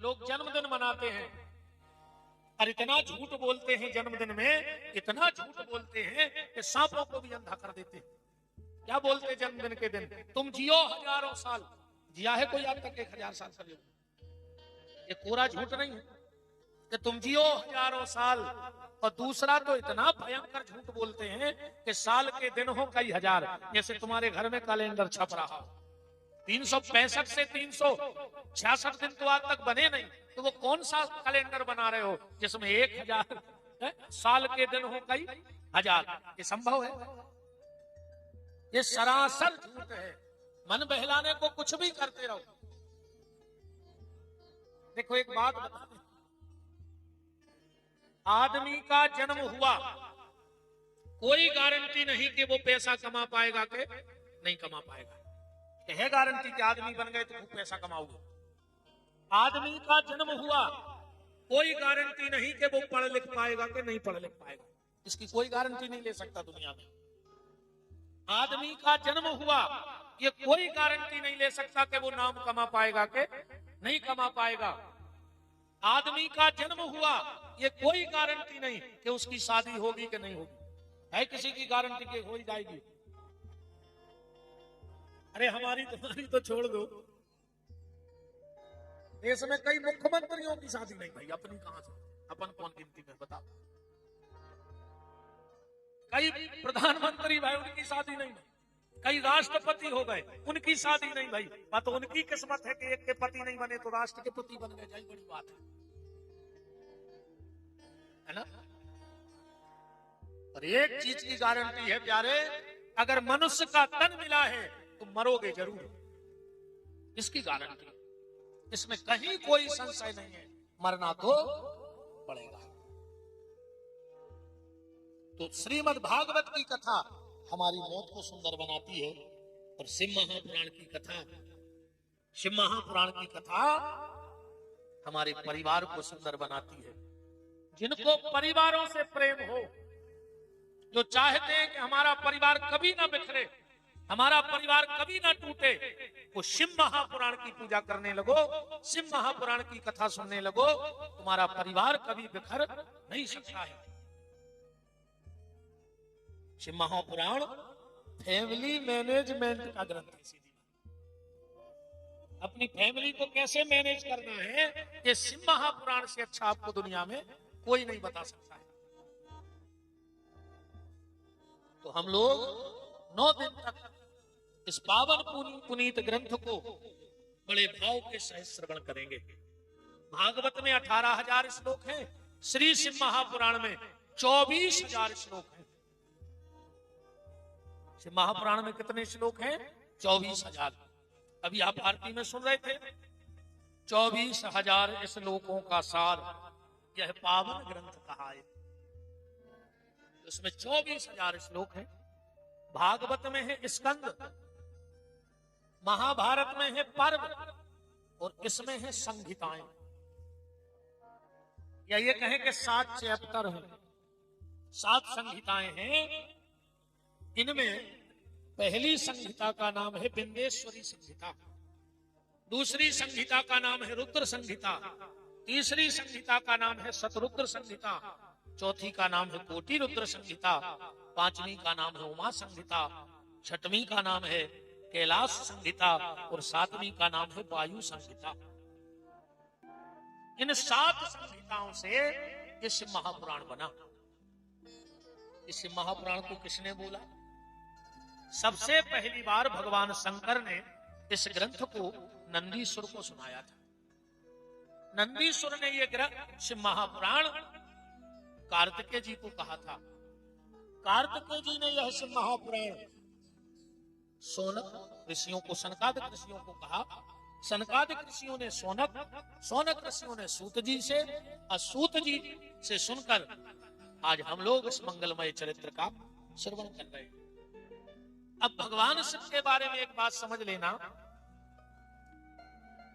लोग जन्मदिन मनाते हैं और इतना झूठ बोलते हैं जन्मदिन में, इतना झूठ बोलते हैं कि सांपों को भी अंधा कर देते हैं। क्या बोलते हैं जन्मदिन के दिन? तुम जियो हजारों साल। जिया है कोई आज तक 1000 साल का? ये कोरा झूठ नहीं है कि तुम जियो हजारों साल। और दूसरा तो इतना भयंकर झूठ बोलते हैं कि साल के दिन हो कई हजार। जैसे तुम्हारे घर में कैलेंडर छप रहा हो, 365 से 366 दिन तो आज तक बने नहीं, तो वो कौन सा कैलेंडर बना रहे हो जिसमें 1000 साल के दिन हो कई हजार? ये संभव है? ये सरासर झूठ है। मन बहलाने को कुछ भी करते रहो। देखो एक बात बता दें, आदमी का जन्म हुआ, कोई गारंटी नहीं कि वो पैसा कमा पाएगा कि नहीं कमा पाएगा। है गारंटी कि आदमी बन गए तो खूब पैसा कमाओगे? आदमी का जन्म हुआ, कोई गारंटी नहीं कि वो पढ़ लिख पाएगा कि नहीं पढ़ लिख पाएगा। इसकी कोई गारंटी नहीं ले सकता दुनिया में। आदमी का जन्म हुआ, ये कोई गारंटी नहीं ले सकता कि वो नाम कमा पाएगा कि नहीं कमा पाएगा। आदमी का जन्म हुआ, ये कोई गारंटी नहीं कि उसकी शादी होगी कि नहीं होगी। है किसी की गारंटी कि हो जाएगी? अरे हमारी तुम्हारी तो छोड़ दो, देश में कई मुख्यमंत्रियों की शादी नहीं भाई। अपनी कहां से, अपन कौन गिनती में बताओ? कई प्रधानमंत्री भाई उनकी शादी नहीं, कई राष्ट्रपति हो गए उनकी शादी नहीं भाई। बात तो उनकी किस्मत है कि एक के पति नहीं बने तो राष्ट्र के पति बन गए, जाई बड़ी बात है ना। और एक चीज की गारंटी है प्यारे, अगर मनुष्य का तन मिला है तो मरोगे जरूर, इसकी गारंटी। इसमें कहीं कोई संशय नहीं है, मरना तो पड़ेगा। तो श्रीमद् भागवत की कथा हमारी मौत को सुंदर बनाती है। और शिव महापुराण की कथा, शिव महापुराण की कथा हमारे परिवार को सुंदर बनाती है। जिनको परिवारों से प्रेम हो, जो चाहते हैं कि हमारा परिवार कभी ना बिखरे, हमारा परिवार कभी ना टूटे, वो शिव महापुराण की पूजा करने लगो, शिव महापुराण की कथा सुनने लगो। तुम्हारा परिवार कभी बिखर नहीं सकता है। शिव महापुराण फैमिली मैनेजमेंट का ग्रंथ है। सीधी अपनी फैमिली को कैसे मैनेज करना है, ये शिव महापुराण से अच्छा आपको दुनिया में कोई नहीं बता सकता है। तो हम लोग 9 दिन तक इस पावन पुनीत ग्रंथ को बड़े भाव के सहित श्रवण करेंगे। भागवत में 18,000 श्लोक हैं, श्री शिव महापुराण में 24,000 श्लोक हैं। शिव महापुराण में कितने श्लोक हैं? 24,000। अभी आप आरती में सुन रहे थे, 24,000 श्लोकों का सार यह पावन ग्रंथ कहा है। उसमें 24,000 श्लोक हैं। भागवत में है स्कंद, महाभारत में है पर्व, और इसमें है संहिताएं। या ये कहें कि 7 चैप्टर हैं, 7 संहिताएं हैं। इनमें पहली संहिता का नाम है बिंदेश्वरी संहिता, दूसरी संहिता का नाम है रुद्र संहिता, तीसरी संहिता का नाम है शतरुद्र संहिता, चौथी का नाम है कोटि रुद्र संहिता, पांचवी का नाम है उमा संहिता, छठवीं का नाम है कैलाश संहिता, और 7वीं का नाम है वायु संहिता। इन 7 संहिताओं से ये शिव महापुराण बना। इस शिव महापुराण को किसने बोला? सबसे पहली बार भगवान शंकर ने इस ग्रंथ को नंदीश्वर को सुनाया था। नंदीश्वर ने यह ग्रंथ शिव महापुराण कार्तिकेय जी को कहा था। कार्तिकेय जी ने यह शिव महापुराण सोनक ऋषियों को, सनकादिक ऋषियों को कहा। सनकादिक ऋषियों ने सोनक, सोनक ऋषियों ने सूत जी से, और सूत जी से सुनकर आज हम लोग इस मंगलमय चरित्र का श्रवण कर रहे हैं। अब भगवान शिव के बारे में एक बात समझ लेना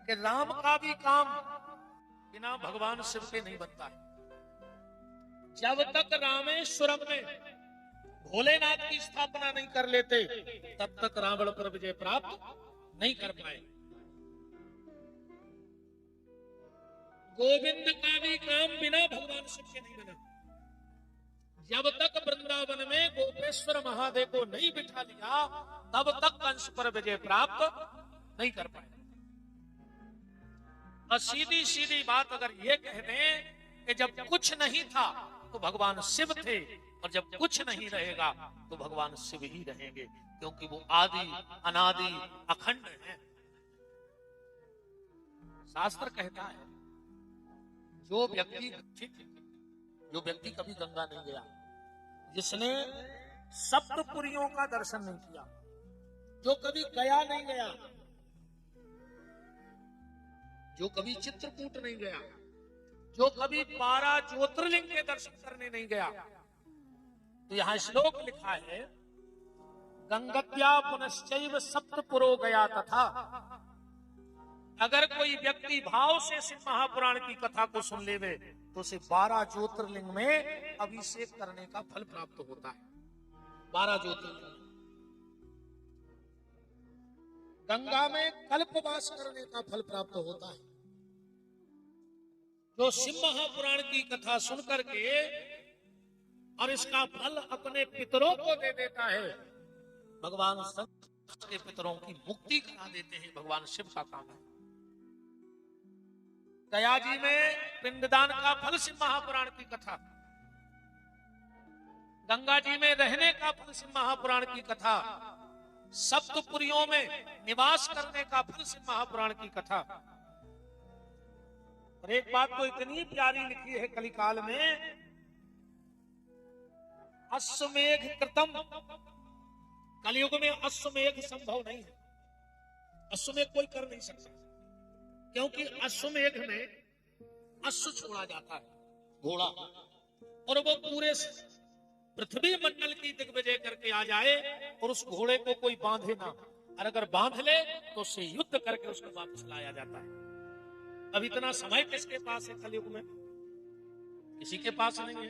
कि राम का भी काम बिना भगवान शिव के नहीं बनता है। जब तक रामेश्वरम में भोलेनाथ की स्थापना नहीं कर लेते, तब तक रावण पर विजय प्राप्त नहीं कर पाए। गोविंद का भी काम बिना भगवान शिव के नहीं बना। जब तक वृंदावन में गोपेश्वर महादेव को नहीं बिठा लिया तब तक कंस पर विजय प्राप्त नहीं कर पाए। और सीधी सीधी बात अगर ये कह दें कि जब कुछ नहीं था तो भगवान शिव थे और जब कुछ नहीं रहेगा तो भगवान शिव ही रहेंगे, क्योंकि वो आदि अनादि अखंड है। शास्त्र कहता है जो व्यक्ति कभी गंगा नहीं गया, जिसने सप्तपुरियों का दर्शन नहीं किया, जो कभी गया नहीं गया, जो कभी चित्रकूट नहीं गया, जो कभी 12 ज्योतिर्लिंग के दर्शन करने नहीं गया, तो यहां श्लोक लिखा है गंगत्या पुनश्चैव सप्तपुरो गया तथा। अगर कोई व्यक्ति भाव से शिव महापुराण की कथा को सुन लेवे तो उसे 12 ज्योतिर्लिंग में अभिषेक करने का फल प्राप्त होता है। 12 ज्योतिर्लिंग, गंगा में कल्पवास करने का फल प्राप्त होता है। जो शिव महापुराण की कथा सुन करके और इसका फल अपने पितरों को दे देता है, भगवान संत के पितरों की मुक्ति करा देते हैं। भगवान शिव का काम है। गया जी में पिंडदान का फल शिव महापुराण की कथा, गंगा जी में रहने का फल शिव महापुराण की कथा, सप्तपुरियों में निवास करने का फल शिव महापुराण की कथा। और एक बात तो इतनी प्यारी लिखी है कलिकाल में, अश्वमेघ कृतम। कलयुग में अश्वमेघ संभव नहीं है, अश्वमेघ कोई कर नहीं सकता, क्योंकि अश्वमेघ में अश्व छोड़ा जाता है घोड़ा, और वो पूरे पृथ्वी मंडल की दिग्विजय करके आ जाए और उस घोड़े को कोई बांधे ना, और अगर बांध ले तो उससे युद्ध करके उसको वापस लाया जाता है। अब इतना समय किसके पास है कलयुग में? किसी के पास नहीं है।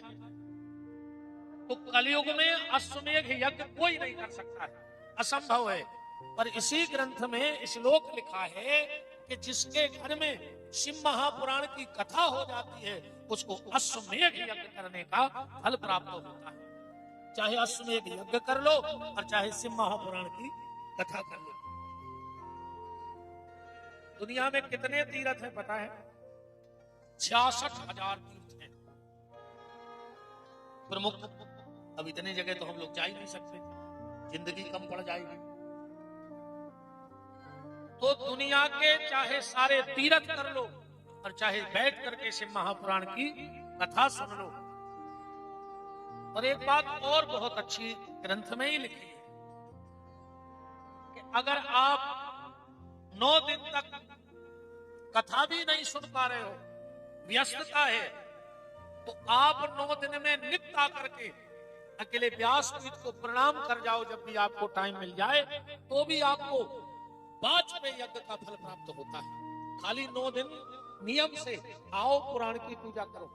तो कलयुग में अश्वमेघ यज्ञ कोई नहीं कर सकता है, असंभव है। पर इसी ग्रंथ में श्लोक लिखा है कि जिसके घर में शिव महापुराण की कथा हो जाती है उसको अश्वमेघ यज्ञ करने का फल प्राप्त होता है। चाहे अश्वमेघ यज्ञ कर लो और चाहे शिव महापुराण की कथा कर लो। दुनिया में कितने तीर्थ हैं पता है? 66,000 तीर्थ हैं प्रमुख। अब इतने जगह तो हम लोग जा ही नहीं सकते, जिंदगी कम पड़ जाएगी। तो दुनिया के चाहे सारे तीर्थ कर लो और चाहे बैठ करके शिव महापुराण की कथा सुन लो। और एक बात और बहुत अच्छी ग्रंथ में ही लिखी है कि अगर आप 9 दिन तक कथा भी नहीं सुन पा रहे हो, व्यस्तता है, तो आप 9 दिन में नित्य आकर के अकेले व्यासपीठ को प्रणाम कर जाओ। जब भी आपको टाइम मिल जाए तो भी आपको 5वें यज्ञ का फल प्राप्त होता है। खाली 9 दिन नियम से आओ, पुराण की पूजा करो,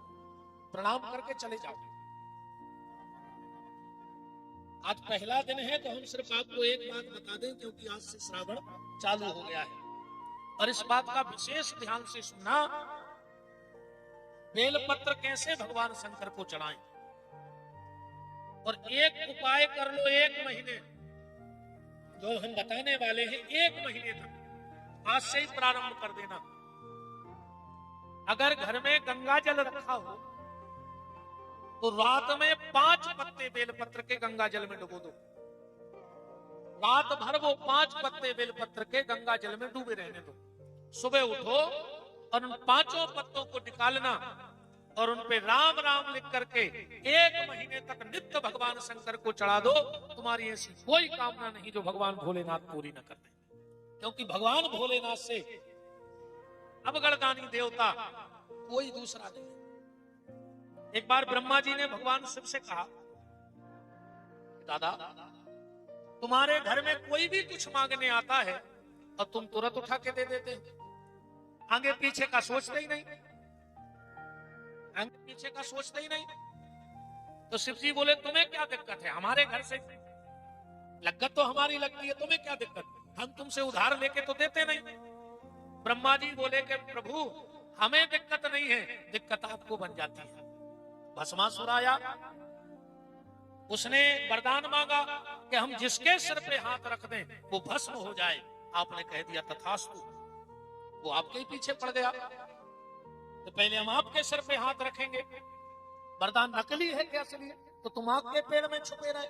प्रणाम करके चले जाओ। आज पहला दिन है तो हम सिर्फ आपको एक बात बता दें, क्योंकि आज से श्रावण चालू हो गया है। और इस बात का विशेष ध्यान से सुनना, बेलपत्र कैसे भगवान शंकर को चढ़ाएं। और एक उपाय कर लो, 1 महीने जो हम बताने वाले हैं, 1 महीने तक आज से ही प्रारंभ कर देना। अगर घर में गंगा जल रखा हो तो रात में 5 पत्ते बेलपत्र के गंगा जल में डुबो दो। रात भर वो 5 पत्ते बेलपत्र के गंगा जल में डूबे रहने दो। सुबह उठो और उन 5 पत्तों को निकालना और उन पे राम राम लिख करके 1 महीने तक नित्य भगवान शंकर को चढ़ा दो। तुम्हारी ऐसी कोई कामना नहीं जो भगवान भोलेनाथ पूरी न कर दे, क्योंकि भगवान भोलेनाथ से अवगणदानी देवता कोई दूसरा नहीं। एक बार ब्रह्मा जी ने भगवान शिव से कहा, दादा तुम्हारे घर में कोई भी कुछ मांगने आता है और तुम तुरंत उठा के दे देते, आगे पीछे का सोचते ही नहीं, आगे पीछे का सोचते ही नहीं। तो शिव जी बोले, तुम्हें क्या दिक्कत है? हमारे घर से लगत तो हमारी लगती है, तुम्हें क्या दिक्कत? हम तुमसे उधार लेके तो देते नहीं। ब्रह्मा जी बोले कि प्रभु हमें दिक्कत नहीं है, दिक्कत आपको बन जाती है। भस्मासुर आया, उसने वरदान मांगा कि हम जिसके सिर पे हाथ रख दें वो भस्म हो जाए। आपने कह दिया तथास्तु, वो आपके ही पीछे पड़ गया। तो पहले हम आपके सिर पे हाथ रखेंगे। वरदान नकली है क्या असली है? तो तुम आपके पेड़ में छुपे रहे।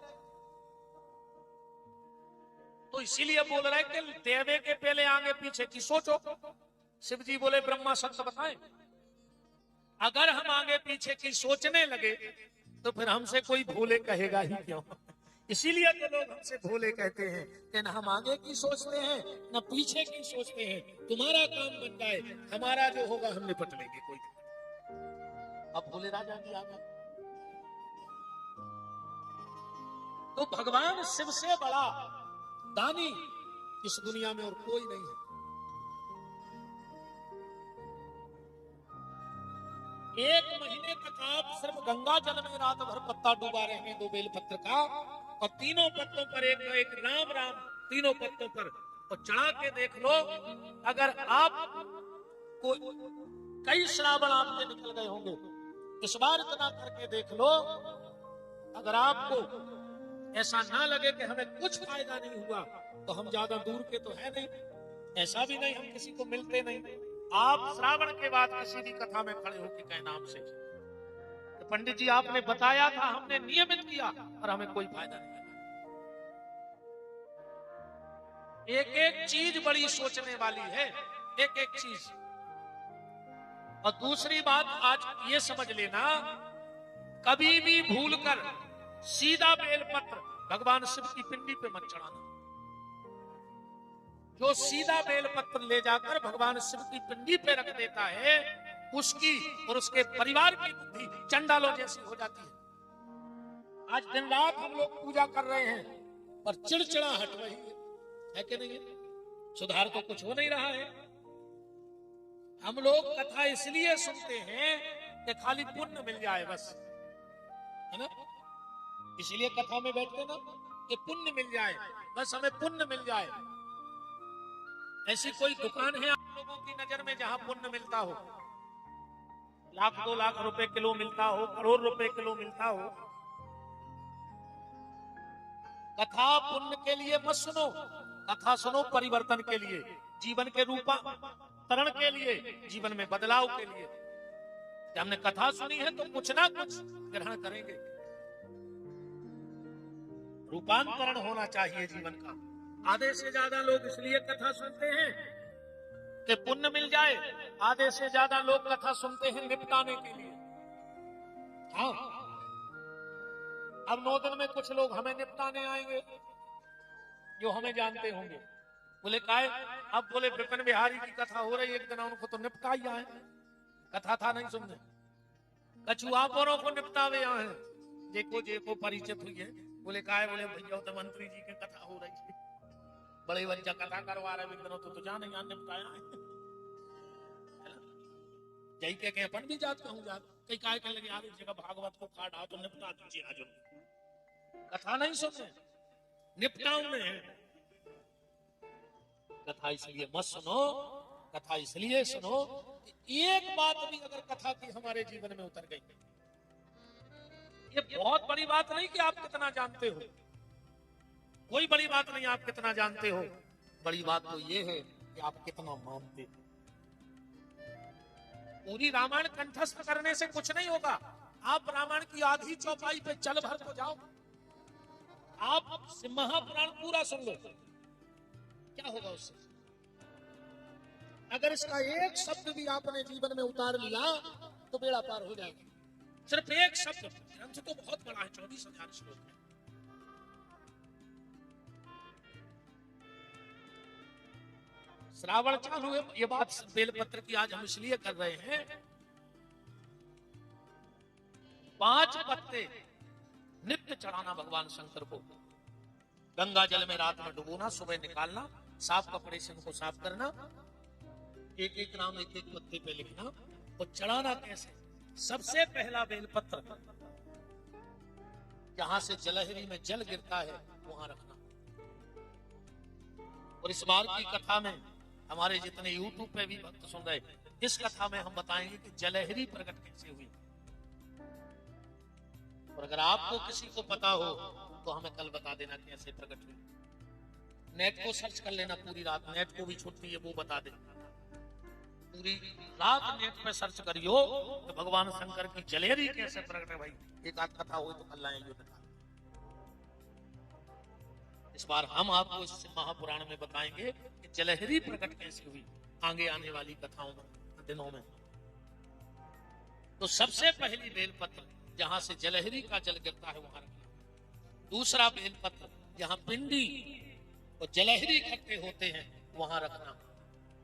तो इसीलिए बोल रहे कि देवे के पहले आगे पीछे की सोचो। शिव जी बोले ब्रह्मा सत्य बताएं, अगर हम आगे पीछे की सोचने लगे तो फिर हमसे कोई भोले कहेगा ही क्यों। इसीलिए तो लोग हमसे भोले कहते हैं कि न हम आगे की सोचते हैं न पीछे की सोचते हैं। तुम्हारा काम बन जाए, हमारा जो होगा हम निपट लेंगे, कोई दिक्कत। अब भोले राजा जी आ गए। तो भगवान शिव से बड़ा दानी इस दुनिया में और कोई नहीं है। एक महीने तक आप सिर्फ गंगा जल में रात भर पत्ता डूबा रहेंगे, 2 बेलपत्र का, और तीनों पत्तों पर एक राम राम, तीनों पत्तों पर, और चढ़ा के देख लो। अगर आप को कई श्रावण आपके निकल गए होंगे, इस बार इतना करके देख लो। अगर आपको ऐसा ना लगे कि हमें कुछ फायदा नहीं हुआ, तो हम ज्यादा दूर के तो है नहीं। ऐसा भी नहीं हम किसी को मिलते नहीं। आप श्रावण के बाद किसी भी कथा में खड़े होकर कहे नाम से तो पंडित जी आपने बताया था, हमने नियमित किया और हमें कोई फायदा नहीं लगा। एक एक चीज बड़ी सोचने वाली है, एक एक चीज। और दूसरी बात आज ये समझ लेना, कभी भी भूलकर सीधा बेलपत्र भगवान शिव की पिंडी पे मत चढ़ाना। जो सीधा बेलपत्र ले जाकर भगवान शिव की पिंडी पे रख देता है, उसकी और उसके परिवार की बुद्धि चंडालों जैसी हो जाती है। आज दिन रात हम लोग पूजा कर रहे हैं पर चिड़चिड़ाहट रही है कि नहीं? सुधार तो कुछ हो नहीं रहा है। हम लोग कथा इसलिए सुनते हैं कि खाली पुण्य मिल जाए बस, है ना? इसलिए कथा में बैठते ना कि पुण्य मिल जाए, बस हमें पुण्य मिल जाए। ऐसी कोई दुकान है आप लोगों की नजर में जहां पुण्य मिलता हो? 1-2 लाख रुपए किलो मिलता हो, करोड़ रुपए किलो मिलता हो? कथा पुण्य के लिए मत सुनो, कथा सुनो परिवर्तन के लिए, जीवन के रूपांतरण के लिए, जीवन में बदलाव के लिए। जब हमने कथा सुनी है तो कुछ ना कुछ ग्रहण करेंगे। रूपांतरण होना चाहिए जीवन का। आधे से ज्यादा लोग इसलिए कथा सुनते हैं कि पुण्य मिल जाए, आधे से ज्यादा लोग कथा सुनते हैं निपटाने के लिए। हाँ, अब 9 दिन में कुछ लोग हमें निपटाने आएंगे जो हमें जानते होंगे। बोले काहे? अब बोले विपिन बिहारी की कथा हो रही है, एक दिन उनको तो निपटा ही आए। कथा था नहीं सुनने, कछुआ पोरों को निपटावे आए। देखो जेको परिचित हुई है। बोले काहे? बोले भैया तो मंत्री जी की कथा हो रही थी, बड़े बच्चा कथा करवा रहे विद्रोह तो जाने यहाँ निपटाया है ना? जय के अपन भी जात कहूँ जात कई काय कहने लगे यार इस जगह भागवत को काटा तो निपटा दीजिए। आज कथा नहीं सुनते, निपटाउने हैं। कथा इसलिए मत सुनो, कथा इसलिए सुनो एक बात भी अगर कथा की हमारे जीवन में उतर गई, ये बहुत बड़ी बात नहीं कि आप कितना जानते हो, कोई बड़ी बात नहीं आप कितना जानते हो। बड़ी बात तो ये है कि आप कितना मानते हो। पूरी रामायण कंठस्थ करने से कुछ नहीं होगा। आप रामायण की आधी चौपाई पे चल भर को जाओ, आप महापुराण पूरा सुन लो, क्या होगा उससे? अगर इसका एक शब्द भी आपने जीवन में उतार लिया तो बेड़ा पार हो जाएगा। सिर्फ एक शब्द, ग्रंथ तो बहुत बड़ा है, 24,000 श्लोक है। श्रावण चालू है, ये बात बेलपत्र की आज हम इसलिए कर रहे हैं। 5 पत्ते नित्य चढ़ाना भगवान शंकर को, गंगा जल में रात में डुबोना, सुबह निकालना, साफ कपड़े से उनको साफ करना, एक एक नाम एक एक पत्ते पे लिखना। और चढ़ाना कैसे? सबसे पहला बेलपत्र जहां से जलहरी में जल गिरता है वहां रखना। और इस बार की कथा में हमारे जितने YouTube पे भी भक्त सुन रहे, इस कथा में हम बताएंगे कि जलहरी प्रकट कैसे हुई। और अगर आपको किसी को पता हो तो हमें कल बता देना कैसे प्रकट हुई। नेट को सर्च कर लेना पूरी रात, नेट को भी छुट्टी है वो बता दे। पूरी रात नेट पे सर्च करियो तो भगवान शंकर की जलहरी कैसे प्रकट है भाई। एक आध कथा हो तो कल लाएंगे बता। इस बार हम आपको इस महापुराण में बताएंगे कि जलहरी प्रकट कैसे हुई आगे आने वाली कथाओं में, दिनों में। तो सबसे पहली बेलपत्र जहां से जलहरी का जल गिरता है वहां रखना। दूसरा बेलपत्र जहां पिंडी और जलहरी इकट्ठे होते हैं वहां रखना।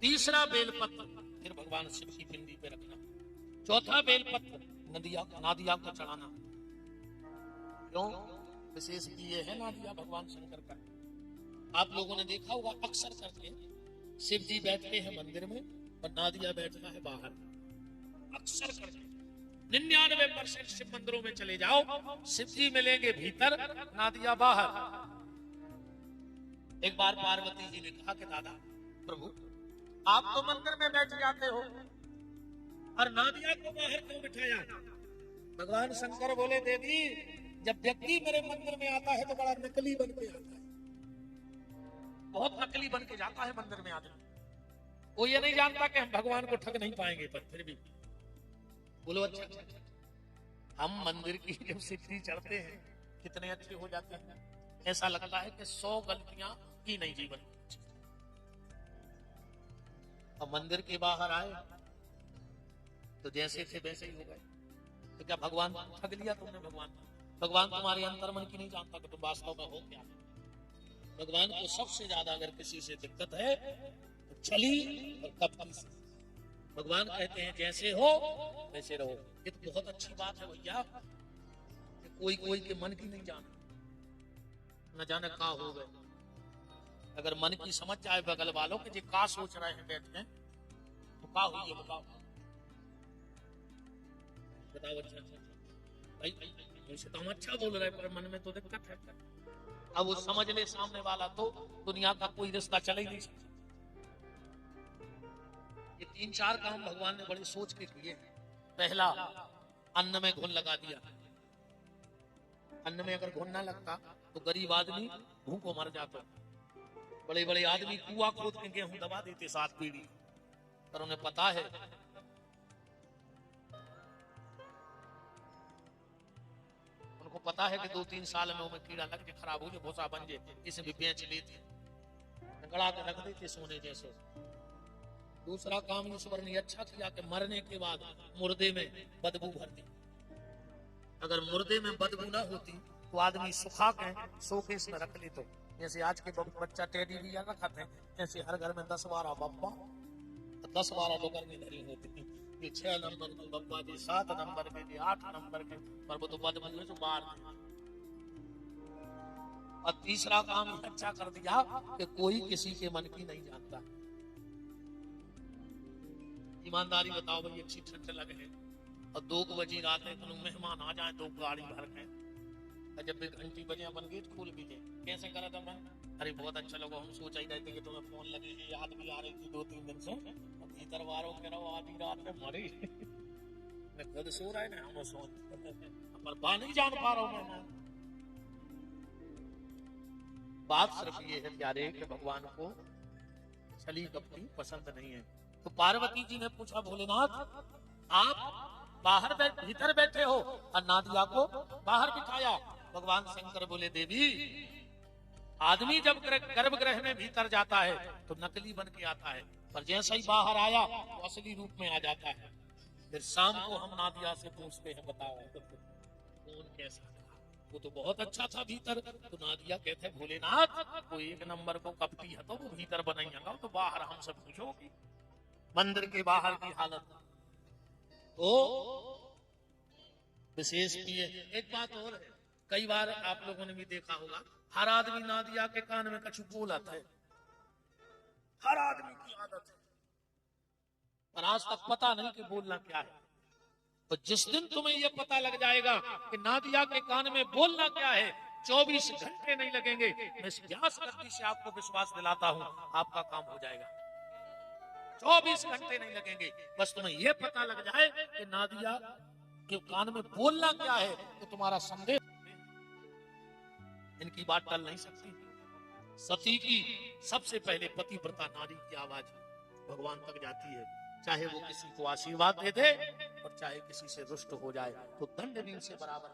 तीसरा बेलपत्र फिर भगवान शिव की पिंडी पे रखना। चौथा बेलपत्र नादिया को चढ़ाना। क्यों? विशेष ये है नादिया भगवान शंकर का। आप लोगों ने देखा होगा अक्सर करके शिव जी बैठते हैं मंदिर में और नादिया बैठता है बाहर। अक्सर करके 99% शिव मंदिरों में चले जाओ, शिव जी मिलेंगे भीतर, नादिया बाहर। एक बार पार्वती जी ने कहा कि दादा प्रभु आप तो मंदिर में बैठ जाते हो और नादिया को बाहर क्यों बिठाया? भगवान शंकर बोले देवी जब व्यक्ति मेरे मंदिर में आता है तो बड़ा नकली बन के आता है, बहुत नकली बन के जाता है मंदिर में आदमी। वो ये नहीं जानता कि हम भगवान को ठग नहीं पाएंगे, पर फिर भी बोलो अच्छा। हम मंदिर की जब सीढ़ी चढ़ते हैं कितने अच्छे हो जाते हैं, ऐसा लगता है कि 100 गलतियां की नहीं जीवन। अब मंदिर के बाहर आए तो जैसे थे वैसे ही हो गए। तो क्या भगवान ठग लिया तुमने? भगवान तुम्हारे अंतर्मन की नहीं जानता कि तुम वास्तव में हो क्या। भगवान को सबसे ज्यादा अगर किसी से दिक्कत है तो छली और कपटी से। भगवान कहते हैं जैसे हो वैसे रहो। ये तो बहुत अच्छी बात है भैया कि कोई के मन की नहीं जाना, न जाने का हो गए। अगर मन की समझ जाए बगल वालों के जो का सोच रहे हैं बैठ के तो का हुई है बताओ अच्छा भाई वैसे तो हम अच्छा बोल रहे हैं पर मन में तो दिक्कत है। अब वो समझ ले सामने वाला तो दुनिया का कोई रिश्ता चल ही नहीं सकता। ये 3-4 काम भगवान ने बड़े सोच के किए। पहला, अन्न में घुन लगा दिया। अन्न में अगर घुन ना लगता तो गरीब आदमी भूखों मर जाता। बड़े बड़े आदमी कुआं खोद के गेहूं दबा देते 7 पीढ़ी, पर उन्हें पता है उनको पता है कि 2-3 साल में उन्हें कीड़ा लग के खराब हो जाए, भूसा बन जाए, इसे भी बेच लेते, गड़ा के रख देते सोने जैसे। दूसरा काम ईश्वर ने अच्छा किया कि मरने के बाद मुर्दे में बदबू भर दी। अगर मुर्दे में बदबू ना होती तो आदमी सुखा के शोकेस में रख ले। तो जैसे आज के बच्चा टेडी बियर रखते हैं, ऐसे हर घर में 10-12 बप्पा, 10-12 लोग में धरी होती। ये 6 नंबर के बप्पा जी, 7 नंबर के जी, 8 नंबर के, पर वो तो बदबू में तो बाहर। और तीसरा काम अच्छा कर दिया कि कोई किसी के मन की नहीं जानता। ईमानदारी बताओ भाई, अच्छी ठंड लगे है और 2 बजे रात में तो मेहमान आ जाए 2 गाड़ी भर के, जब भी घंटी बजे अपन गेट खोल भी दे। कैसे करा था मैं? अरे बहुत अच्छा लगा, हम सोच ही रहे थे कि तुम्हें फोन लगे, याद भी आ रही थी 2-3 दिन से। भीतर वालों कह रहा आधी रात में मरी मैं खुद सो रहा है ना, हम सो पर बा नहीं जान पा रहा हूं मैं। बात सिर्फ ये है प्यारे कि भगवान को छली कपटी पसंद नहीं है। तो पार्वती जी ने पूछा भोलेनाथ आप बाहर भीतर बैठे हो और नादिया को बाहर बिठाया। भगवान शंकर बोले देवी आदमी जब गर्भगृह में भीतर जाता है तो नकली बन के आता है, पर जैसे ही बाहर आया तो असली रूप में आ जाता है। फिर शाम को हम नादिया से पूछते हैं बताओ कौन कैसा था? वो तो बहुत अच्छा था भीतर। तो नादिया कहते हैं भोलेनाथ वो 1 नंबर को कपटी है तो वो भीतर बनाएगा, तो बाहर हमसे पूछोगी। मंदिर के बाहर की हालत तो विशेष भी है। एक बात और है, कई बार आप लोगों ने भी देखा होगा हर आदमी नादिया के कान में कछु बोलता है, हर आदमी की आदत है, पर आज तक पता नहीं कि बोलना क्या है। तो जिस दिन तुम्हें यह पता लग जाएगा कि नादिया के कान में बोलना क्या है, 24 घंटे नहीं लगेंगे। मैं इस व्यास गद्दी से आपको विश्वास दिलाता हूं आपका काम हो जाएगा। 24 घंटे नहीं लगेंगे, बस तुम्हें यह पता लग जाए कि नादिया के कान में बोलना क्या है, तो तुम्हारा संदेश। इनकी बात टल नहीं सकती। सती की सबसे पहले पतिव्रता नारी की आवाज भगवान तक जाती है, चाहे वो किसी को आशीर्वाद दे दे और चाहे किसी से रुष्ट हो जाए, तो दंड भी उनसे बराबर।